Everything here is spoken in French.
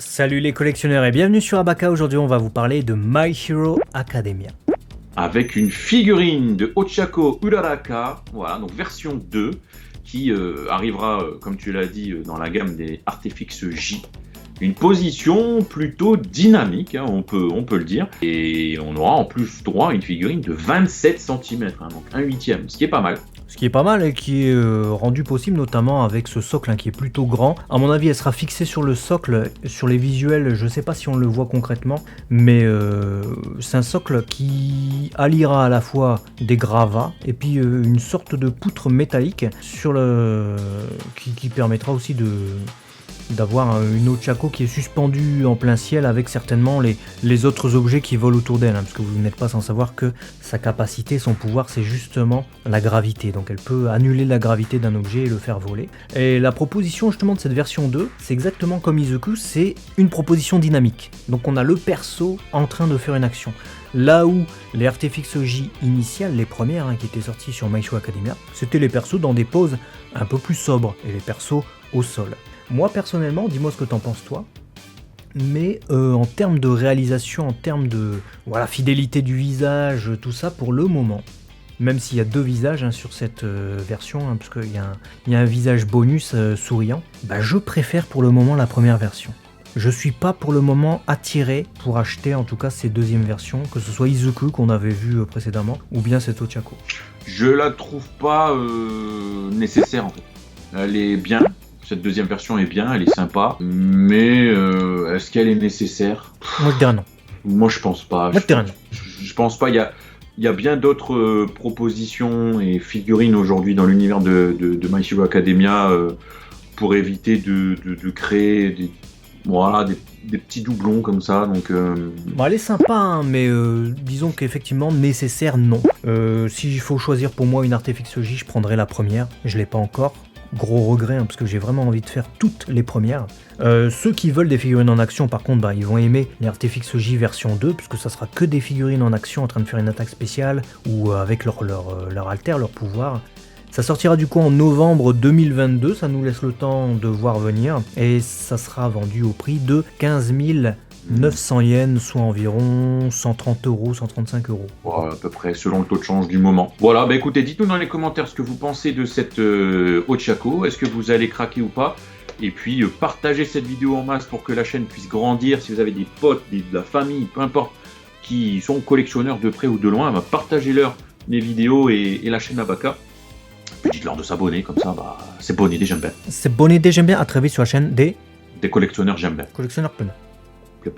Salut les collectionneurs et bienvenue sur Abaka. Aujourd'hui on va vous parler de My Hero Academia. Avec une figurine de Ochako Uraraka, voilà, donc version 2, qui arrivera, comme tu l'as dit, dans la gamme des Artefix J. Une position plutôt dynamique, hein, on peut le dire. Et on aura en plus droit à une figurine de 27 cm, hein, donc 1/8, ce qui est pas mal. Ce qui est pas mal et qui est rendu possible notamment avec ce socle qui est plutôt grand. À mon avis elle sera fixée sur le socle, sur les visuels je sais pas si on le voit concrètement, mais c'est un socle qui alliera à la fois des gravats et puis une sorte de poutre métallique sur qui permettra aussi d'avoir une Ochako qui est suspendue en plein ciel avec certainement les autres objets qui volent autour d'elle, hein, parce que vous n'êtes pas sans savoir que sa capacité, son pouvoir, c'est justement la gravité. Donc elle peut annuler la gravité d'un objet et le faire voler. Et la proposition justement de cette version 2, c'est exactement comme Izuku, c'est une proposition dynamique. Donc on a le perso en train de faire une action. Là où les Artefix J initiales, les premières qui étaient sorties sur My Hero Academia, c'était les persos dans des poses un peu plus sobres et les persos au sol. Moi personnellement, dis-moi ce que t'en penses toi, mais en termes de réalisation, en termes de fidélité du visage, tout ça pour le moment, même s'il y a deux visages sur cette version, parce qu'il y a un visage bonus souriant, je préfère pour le moment la première version. Je suis pas pour le moment attiré pour acheter en tout cas ces deuxièmes versions, que ce soit Izuku qu'on avait vu précédemment, ou bien cette Ochako. Je la trouve pas nécessaire en fait. Elle est bien. Cette deuxième version est bien, elle est sympa, mais est-ce qu'elle est nécessaire? Moi je dirais non. Moi je pense pas. Je pense pas. Il y a bien d'autres propositions et figurines aujourd'hui dans l'univers de My Hero Academia pour éviter de créer des petits doublons comme ça. Donc, elle est sympa, mais disons qu'effectivement nécessaire non. S'il faut choisir pour moi une Artefix J, je prendrai la première. Je l'ai pas encore. Gros regret, parce que j'ai vraiment envie de faire toutes les premières. Ceux qui veulent des figurines en action, par contre, ils vont aimer les Artefix J version 2, puisque ça sera que des figurines en action en train de faire une attaque spéciale, ou avec leur alter, leur pouvoir. Ça sortira du coup en novembre 2022, ça nous laisse le temps de voir venir, et ça sera vendu au prix de 15 900 yens, soit environ 130 €, 135 €. Voilà, à peu près, selon le taux de change du moment. Voilà, écoutez, dites-nous dans les commentaires ce que vous pensez de cette Ochako. Est-ce que vous allez craquer ou pas? Et puis, partagez cette vidéo en masse pour que la chaîne puisse grandir. Si vous avez des potes, de la famille, peu importe, qui sont collectionneurs de près ou de loin, partagez-leur les vidéos et la chaîne Abaka. Puis dites-leur de s'abonner, comme ça, c'est bonné des j'aime bien. C'est bonné des j'aime bien, à très vite sur la chaîne des collectionneurs j'aime bien. Collectionneurs plein. Pleu.